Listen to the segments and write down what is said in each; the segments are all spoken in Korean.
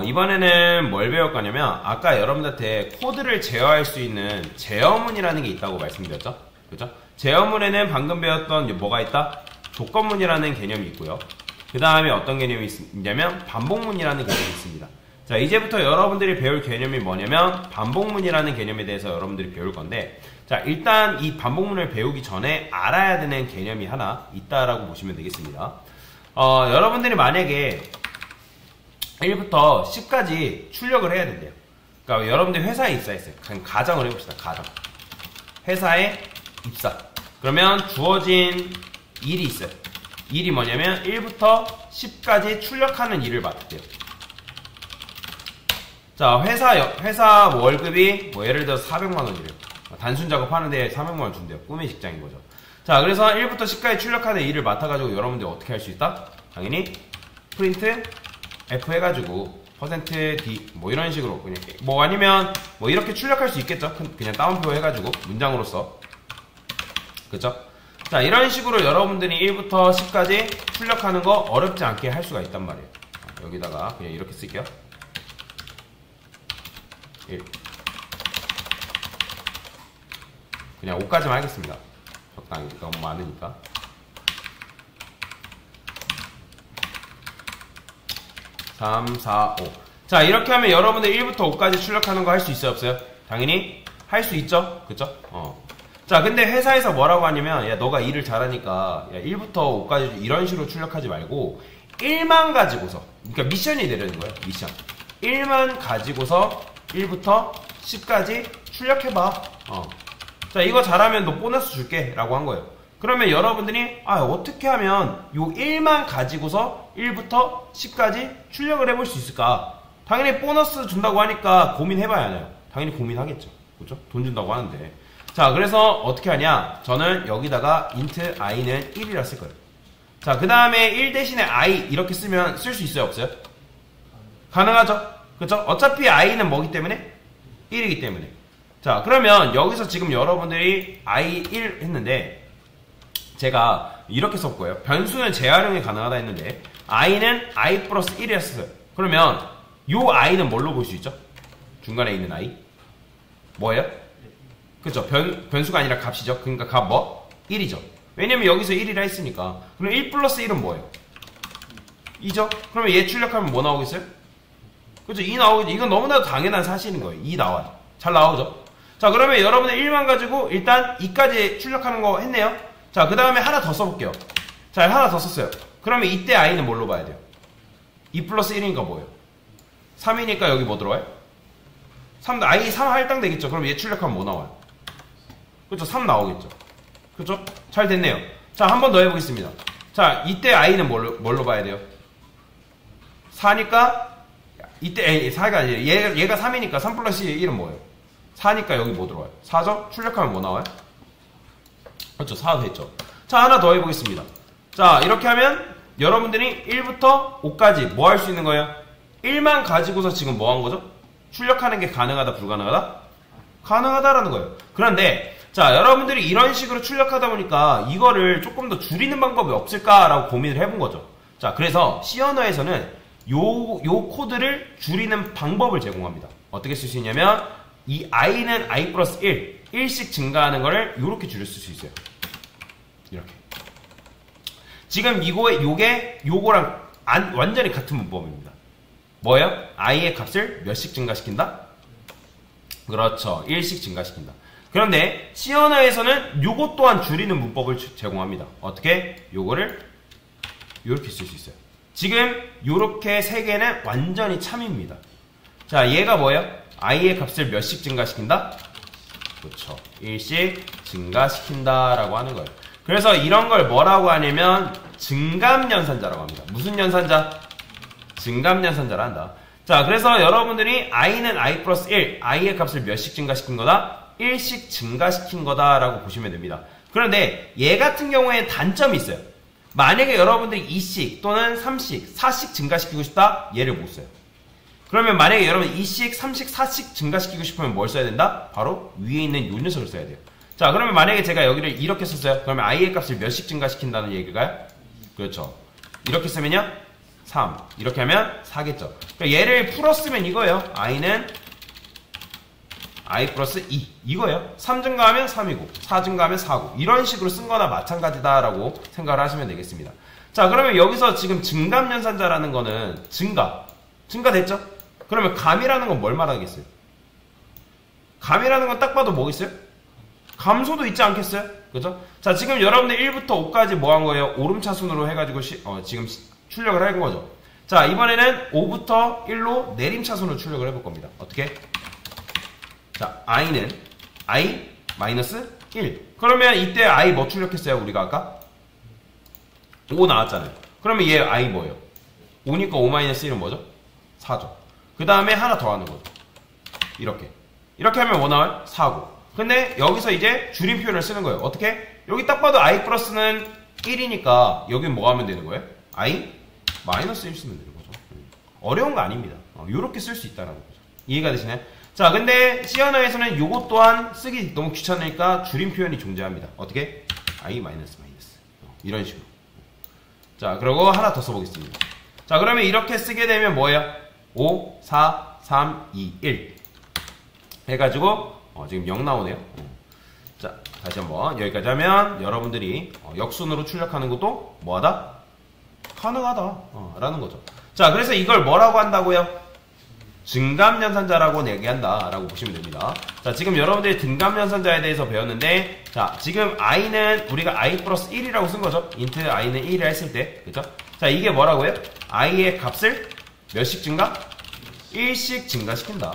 이번에는 뭘 배울 거냐면 아까 여러분들한테 코드를 제어할 수 있는 제어문이라는 게 있다고 말씀드렸죠. 그죠? 제어문에는 방금 배웠던 뭐가 있다? 조건문이라는 개념이 있고요. 그 다음에 어떤 개념이 있냐면 반복문이라는 개념이 있습니다. 자, 이제부터 여러분들이 배울 개념이 뭐냐면 반복문이라는 개념에 대해서 여러분들이 배울 건데, 자, 일단 이 반복문을 배우기 전에 알아야 되는 개념이 하나 있다라고 보시면 되겠습니다. 여러분들이 만약에 1부터 10까지 출력을 해야 된대요. 그러니까 여러분들이 회사에 입사했어요. 그냥 가정을 해봅시다. 가정. 회사에 입사. 그러면 주어진 일이 있어요. 일이 뭐냐면 1부터 10까지 출력하는 일을 맡을게요. 자, 회사 월급이 뭐 예를 들어서 400만원이래요. 단순 작업하는데 400만원 준대요. 꿈의 직장인 거죠. 자, 그래서 1부터 10까지 출력하는 일을 맡아가지고 여러분들이 어떻게 할 수 있다? 당연히 프린트 F 해가지고 %D 뭐 이런 식으로 그냥 뭐 아니면 뭐 이렇게 출력할 수 있겠죠. 그냥 따옴표 해가지고 문장으로서. 그쵸? 자, 이런 식으로 여러분들이 1부터 10까지 출력하는 거 어렵지 않게 할 수가 있단 말이에요. 여기다가 그냥 이렇게 쓸게요. 1. 그냥 5까지만 하겠습니다. 적당히 너무 많으니까. 3, 4, 5. 자, 이렇게 하면 여러분들 1부터 5까지 출력하는 거 할 수 있어요, 없어요? 당연히 할 수 있죠? 그쵸? 자, 근데 회사에서 뭐라고 하냐면, 야, 너가 일을 잘하니까, 야, 1부터 5까지 이런 식으로 출력하지 말고, 1만 가지고서, 그러니까 미션이 내려는 거예요, 미션. 1만 가지고서 1부터 10까지 출력해봐. 자, 이거 잘하면 너 보너스 줄게. 라고 한 거예요. 그러면 여러분들이, 어떻게 하면 요 1만 가지고서 1부터 10까지 출력을 해볼 수 있을까? 당연히 보너스 준다고 하니까 고민해봐야 하나요? 당연히 고민하겠죠. 그죠? 돈 준다고 하는데. 자, 그래서 어떻게 하냐? 저는 여기다가 int i는 1이라 쓸 거예요. 자, 그 다음에 1 대신에 i 이렇게 쓰면 쓸 수 있어요, 없어요? 가능하죠? 그쵸? 어차피 i는 뭐기 때문에? 1이기 때문에. 자, 그러면 여기서 지금 여러분들이 i1 했는데 제가 이렇게 썼고요. 변수는 재활용이 가능하다 했는데 i는 i 플러스 1이라 썼어요. 그러면 요 i는 뭘로 볼 수 있죠? 중간에 있는 i 뭐예요? 그쵸? 변수가 아니라 값이죠. 그러니까 값 뭐? 1이죠. 왜냐면 여기서 1이라 했으니까. 그럼 1 플러스 1은 뭐예요? 2죠? 그러면 얘 출력하면 뭐 나오겠어요? 그죠? 2 나오겠죠? 이건 너무나도 당연한 사실인 거예요. 2 나와요. 잘 나오죠? 자, 그러면 여러분들 1만 가지고 일단 2까지 출력하는 거 했네요. 자, 그 다음에 하나 더 써볼게요. 자, 하나 더 썼어요. 그러면 이때 i는 뭘로 봐야 돼요? 2 플러스 1이니까 뭐예요? 3이니까 여기 뭐 들어와요? 3, i 3 할당 되겠죠? 그럼 얘 출력하면 뭐 나와요? 그렇죠? 3 나오겠죠? 그렇죠? 잘 됐네요. 자, 한 번 더 해보겠습니다. 자, 이때 i는 뭘로 봐야 돼요? 4니까 이때 4가 아니라 얘가 3이니까 3 플러스 1은 뭐예요? 4니까 여기 뭐 들어와요? 4죠? 출력하면 뭐 나와요? 그렇죠? 4 됐죠? 자, 하나 더 해보겠습니다. 자, 이렇게 하면 여러분들이 1부터 5까지 뭐 할 수 있는 거예요? 1만 가지고서 지금 뭐 한 거죠? 출력하는 게 가능하다, 불가능하다? 가능하다라는 거예요. 그런데 자, 여러분들이 이런 식으로 출력하다 보니까 이거를 조금 더 줄이는 방법이 없을까라고 고민을 해본 거죠. 자, 그래서 C 언어에서는 요 코드를 줄이는 방법을 제공합니다. 어떻게 쓸 수 있냐면 이 i는 i 플러스 1씩 증가하는 거를 이렇게 줄일 수 있어요. 이렇게. 지금 요거랑 완전히 같은 문법입니다. 뭐예요? i의 값을 몇씩 증가시킨다? 그렇죠. 1씩 증가시킨다. 그런데 C 언어에서는 요것 또한 줄이는 문법을 제공합니다. 어떻게? 요거를 요렇게 쓸 수 있어요. 지금 요렇게 세 개는 완전히 참입니다. 자, 얘가 뭐예요? i의 값을 몇씩 증가시킨다? 그렇죠. 1씩 증가시킨다 라고 하는 거예요. 그래서 이런 걸 뭐라고 하냐면 증감연산자라고 합니다. 무슨 연산자? 증감연산자라 한다. 자, 그래서 여러분들이 i는 i 플러스 1, i의 값을 몇씩 증가시킨 거다? 1씩 증가시킨 거다 라고 보시면 됩니다. 그런데 얘 같은 경우에 단점이 있어요. 만약에 여러분들이 2씩 또는 3씩, 4씩 증가시키고 싶다? 얘를 못 써요. 그러면 만약에 여러분 2씩, 3씩, 4씩 증가시키고 싶으면 뭘 써야 된다? 바로 위에 있는 요 녀석을 써야 돼요. 자, 그러면 만약에 제가 여기를 이렇게 썼어요. 그러면 i의 값을 몇씩 증가시킨다는 얘기가요? 그렇죠. 이렇게 쓰면요? 3 이렇게 하면 4겠죠. 그러니까 얘를 풀었으면 이거예요. i는 i 플러스 2 이거예요. 3 증가하면 3이고 4 증가하면 4고 이런 식으로 쓴 거나 마찬가지다라고 생각을 하시면 되겠습니다. 자, 그러면 여기서 지금 증감연산자라는 거는 증가됐죠? 그러면 감이라는 건 뭘 말하겠어요? 감이라는 건 딱 봐도 뭐겠어요? 감소도 있지 않겠어요? 그죠? 자, 지금 여러분들 1부터 5까지 뭐 한 거예요? 오름차순으로 해가지고 지금 출력을 할 거죠. 자, 이번에는 5부터 1로 내림차순으로 출력을 해볼 겁니다. 어떻게? 자, i는 i 마이너스 1. 그러면 이때 i 뭐 출력했어요? 우리가 아까? 5 나왔잖아요. 그러면 얘 i 뭐예요? 5니까 5 마이너스 1은 뭐죠? 4죠. 그 다음에 하나 더 하는 거죠. 이렇게 하면 뭐 나와요? 4고. 근데 여기서 이제 줄임 표현을 쓰는 거예요. 어떻게? 여기 딱 봐도 i 플러스는 1이니까 여긴 뭐 하면 되는 거예요? i 마이너스 1 쓰면 되는 거죠. 어려운 거 아닙니다. 요렇게 쓸 수 있다는 거죠. 이해가 되시나요? 자, 근데 C 언어에서는 요것 또한 쓰기 너무 귀찮으니까 줄임 표현이 존재합니다. 어떻게? i 마이너스 이런 식으로. 자, 그리고 하나 더 써보겠습니다. 자, 그러면 이렇게 쓰게 되면 뭐예요? 5, 4, 3, 2, 1 해가지고 지금 0 나오네요. 자, 다시 한번 여기까지 하면 여러분들이 역순으로 출력하는 것도 뭐하다? 가능하다 라는 거죠. 자, 그래서 이걸 뭐라고 한다고요? 증감연산자라고 얘기한다 라고 보시면 됩니다. 자, 지금 여러분들이 등감연산자에 대해서 배웠는데, 자, 지금 i는 우리가 i 플러스 1이라고 쓴 거죠. int i는 1이라 했을 때, 그죠? 자, 이게 뭐라고요? i의 값을 몇씩 증가? 1씩 증가시킨다.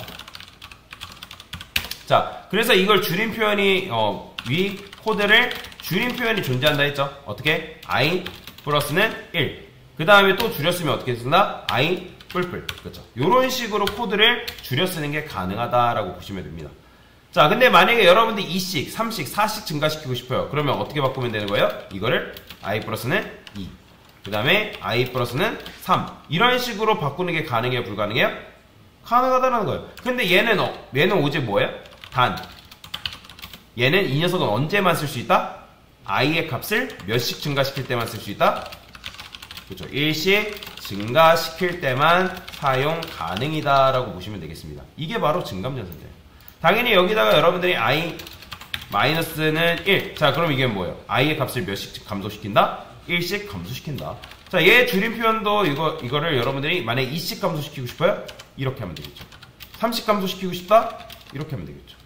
자, 그래서 이걸 줄임 표현이 위 코드를 줄임 표현이 존재한다 했죠. 어떻게? i 플러스는 1. 그 다음에 또 줄였으면 어떻게 쓴다? i 뿔뿔. 그렇죠. 요런 식으로 코드를 줄여 쓰는 게 가능하다라고 보시면 됩니다. 자, 근데 만약에 여러분들 2씩, 3씩, 4씩 증가시키고 싶어요. 그러면 어떻게 바꾸면 되는 거예요? 이거를 i 플러스는 2. 그 다음에 i 플러스는 3. 이런 식으로 바꾸는 게 가능해요? 불가능해요? 가능하다는 거예요. 근데 얘는 오직 뭐예요? 단. 얘는 이 녀석은 언제만 쓸 수 있다? i의 값을 몇씩 증가시킬 때만 쓸 수 있다? 그렇죠. 1씩 증가시킬 때만 사용 가능이다 라고 보시면 되겠습니다. 이게 바로 증감연산자예요. 당연히 여기다가 여러분들이 i 마이너스는 1. 자, 그럼 이게 뭐예요? i의 값을 몇씩 감소시킨다? 1씩 감소시킨다. 자, 얘 줄임 표현도 이거를 여러분들이 만약에 2씩 감소시키고 싶어요? 이렇게 하면 되겠죠. 3씩 감소시키고 싶다? 이렇게 하면 되겠죠.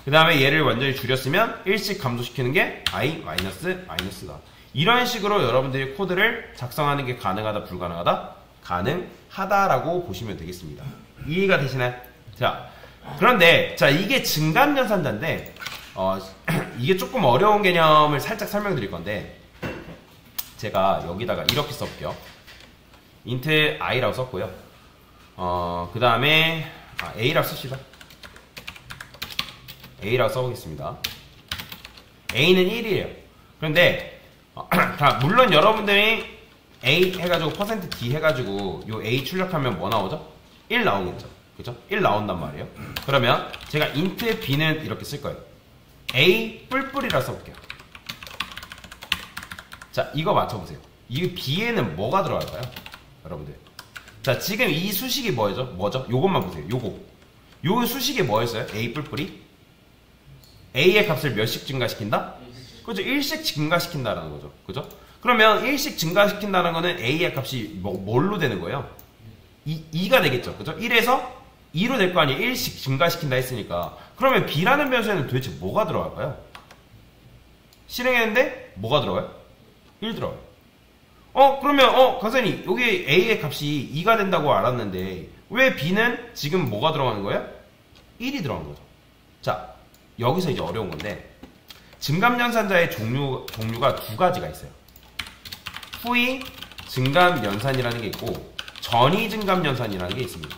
그 다음에 얘를 완전히 줄였으면 1씩 감소시키는 게 i 마이너스다. 이런 식으로 여러분들이 코드를 작성하는 게 가능하다, 불가능하다? 가능하다라고 보시면 되겠습니다. 이해가 되시나요? 자, 그런데 자, 이게 증감연산자인데 이게 조금 어려운 개념을 살짝 설명드릴 건데, 제가 여기다가 이렇게 써볼게요. int i라고 썼고요. 그 다음에 a라고 씁시다. a라고 써보겠습니다. a는 1이에요. 그런데 물론 여러분들이 a 해가지고 %d 해가지고 요 a 출력하면 뭐 나오죠? 1 나오겠죠. 그죠? 1 나온단 말이에요. 그러면 제가 int b는 이렇게 쓸 거예요. a 뿔뿔이라 써볼게요. 자, 이거 맞춰보세요. 이 b에는 뭐가 들어갈까요? 여러분들. 자, 지금 이 수식이 뭐죠? 요것만 보세요. 요 수식이 뭐였어요? a 뿔뿔이? a의 값을 몇씩 증가시킨다? 그죠? 1씩 증가시킨다라는 거죠. 그죠? 그러면 1씩 증가시킨다는 거는 a의 값이 뭘로 되는 거예요? 2가 되겠죠. 그죠? 1에서 2로 될 거 아니에요. 1씩 증가시킨다 했으니까. 그러면 b라는 변수에는 도대체 뭐가 들어갈까요? 실행했는데 뭐가 들어가요? 1 들어가요. 그러면 강사님 여기 a의 값이 2가 된다고 알았는데 왜 b는 지금 뭐가 들어가는 거예요? 1이 들어간 거죠. 자, 여기서 이제 어려운 건데, 증감연산자의 종류가 두 가지가 있어요. 후이 증감연산이라는 게 있고 전이 증감연산이라는 게 있습니다.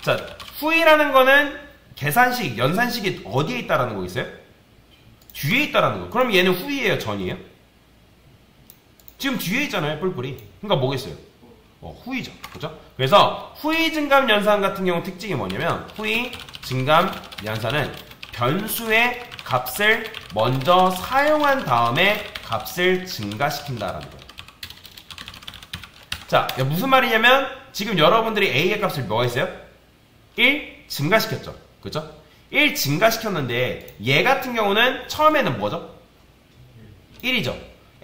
자, 후이라는 거는 계산식, 연산식이 어디에 있다라는 거 있어요? 뒤에 있다라는 거. 그럼 얘는 후이예요, 전이에요? 지금 뒤에 있잖아요, 뿔뿔이. 그러니까 뭐겠어요? 후이죠. 그죠? 그래서 후이 증감연산 같은 경우 특징이 뭐냐면, 후이 증감연산은 변수의 값을 먼저 사용한 다음에 값을 증가시킨다라는 거예요. 자, 무슨 말이냐면 지금 여러분들이 A의 값을 뭐가 있어요? 1 증가시켰죠. 그죠? 1 증가시켰는데 얘 같은 경우는 처음에는 뭐죠? 1이죠.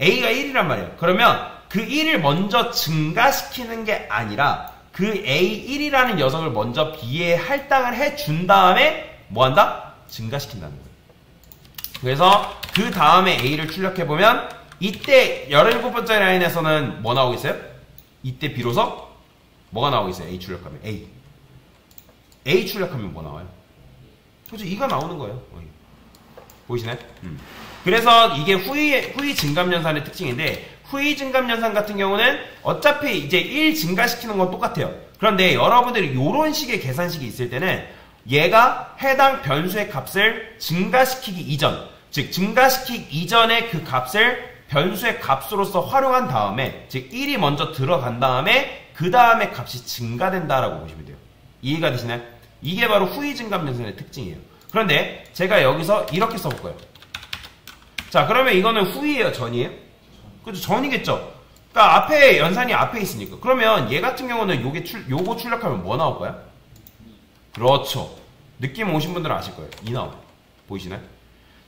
A가 1이란 말이에요. 그러면 그 1을 먼저 증가시키는 게 아니라 그 A1이라는 녀석을 먼저 B에 할당을 해준 다음에 뭐 한다? 증가시킨다는 거예요. 그래서 그 다음에 A를 출력해보면 이때 17번째 라인에서는 뭐 나오겠어요? 이때 비로소 뭐가 나오겠어요? A 출력하면 A 출력하면 뭐 나와요? 그죠? 이가 나오는 거예요. 보이시나요? 그래서 이게 후위 증감연산의 특징인데 후위 증감연산 같은 경우는 어차피 이제 1 증가시키는 건 똑같아요. 그런데 여러분들이 이런 식의 계산식이 있을 때는 얘가 해당 변수의 값을 증가시키기 이전, 즉 증가시키기 이전에 그 값을 변수의 값으로서 활용한 다음에, 즉 1이 먼저 들어간 다음에 그 다음에 값이 증가된다라고 보시면 돼요. 이해가 되시나요? 이게 바로 후위 증감연산의 특징이에요. 그런데 제가 여기서 이렇게 써볼 거예요. 자, 그러면 이거는 후위예요, 전이에요? 그죠? 전이겠죠? 그러니까 앞에 연산이 앞에 있으니까. 그러면 얘 같은 경우는 요거 출력하면 뭐 나올 거야? 그렇죠. 느낌 오신 분들은 아실 거예요. 2 나와요. 보이시나요?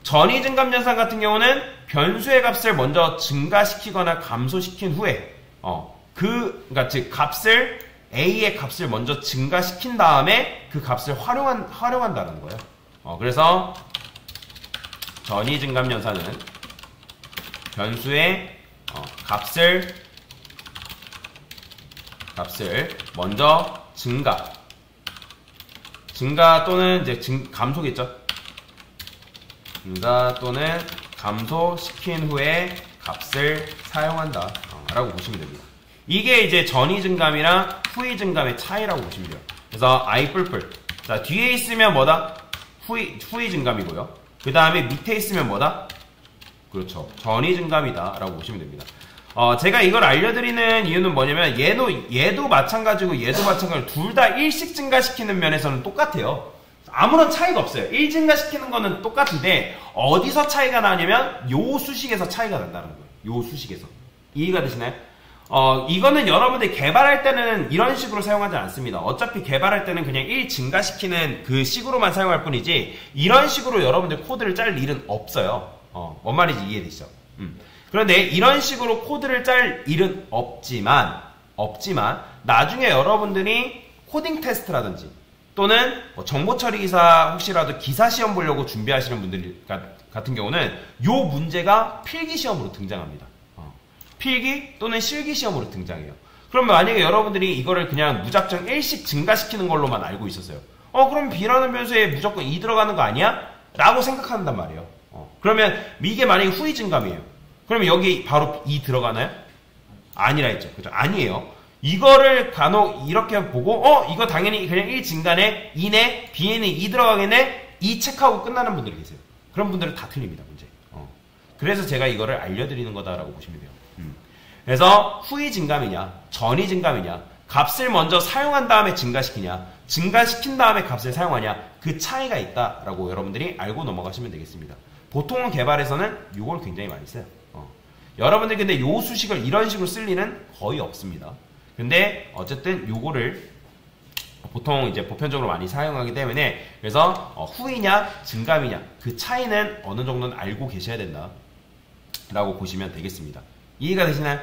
전이 증감연산 같은 경우는 변수의 값을 먼저 증가시키거나 감소시킨 후에 그러니까 즉 값을 A의 값을 먼저 증가시킨 다음에 그 값을 활용한다는 거예요. 그래서 전이 증감연산은 변수의 값을 먼저 증가 또는 이제 감소겠죠. 증가 또는 감소시킨 후에 값을 사용한다 라고 보시면 됩니다. 이게 이제 전이 증감이랑 후위 증감의 차이라고 보시면 돼요. 그래서 I 뿔뿔. 자, 뒤에 있으면 뭐다? 후위 증감이고요. 그 다음에 밑에 있으면 뭐다? 그렇죠. 전이 증감이다 라고 보시면 됩니다. 제가 이걸 알려드리는 이유는 뭐냐면 얘도 마찬가지고 얘도 마찬가지고 둘 다 1씩 증가시키는 면에서는 똑같아요. 아무런 차이가 없어요. 1 증가시키는 거는 똑같은데 어디서 차이가 나냐면 요 수식에서 차이가 난다는 거예요. 요 수식에서. 이해가 되시나요? 이거는 여러분들이 개발할 때는 이런 식으로 사용하지 않습니다. 어차피 개발할 때는 그냥 1 증가시키는 그 식으로만 사용할 뿐이지 이런 식으로 여러분들 코드를 짤 일은 없어요. 뭔 말인지 이해되시죠? 그런데 이런 식으로 코드를 짤 일은 없지만 나중에 여러분들이 코딩 테스트라든지 또는 정보처리기사 혹시라도 기사시험 보려고 준비하시는 분들 같은 경우는 요 문제가 필기시험으로 등장합니다. 필기 또는 실기시험으로 등장해요. 그러면 만약에 여러분들이 이거를 그냥 무작정 1씩 증가시키는 걸로만 알고 있었어요. 그럼 B라는 변수에 무조건 2 들어가는 거 아니야? 라고 생각한단 말이에요. 그러면 이게 만약에 후위 증감이에요. 그러면 여기 바로 2 들어가나요? 아니라 했죠. 그죠? 아니에요. 이거를 간혹 이렇게 보고 이거 당연히 그냥 1 증가네, 2네, B에는 2 들어가겠네, 2 체크하고 끝나는 분들이 계세요. 그런 분들은 다 틀립니다. 문제. 그래서 제가 이거를 알려드리는 거다라고 보시면 돼요. 그래서 후위 증감이냐, 전이 증감이냐, 값을 먼저 사용한 다음에 증가시키냐, 증가시킨 다음에 값을 사용하냐, 그 차이가 있다라고 여러분들이 알고 넘어가시면 되겠습니다. 보통은 개발에서는 이걸 굉장히 많이 써요. 여러분들 근데 요 수식을 이런 식으로 쓸 리는 거의 없습니다. 근데 어쨌든 요거를 보통 이제 보편적으로 많이 사용하기 때문에 그래서 후위냐 증감이냐 그 차이는 어느 정도는 알고 계셔야 된다 라고 보시면 되겠습니다. 이해가 되시나요?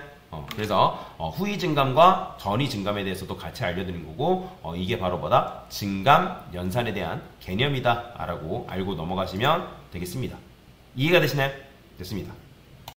그래서 후위 증감과 전위 증감에 대해서도 같이 알려드린 거고 이게 바로 뭐다? 증감 연산에 대한 개념이다 라고 알고 넘어가시면 되겠습니다. 이해가 되시나요? 됐습니다.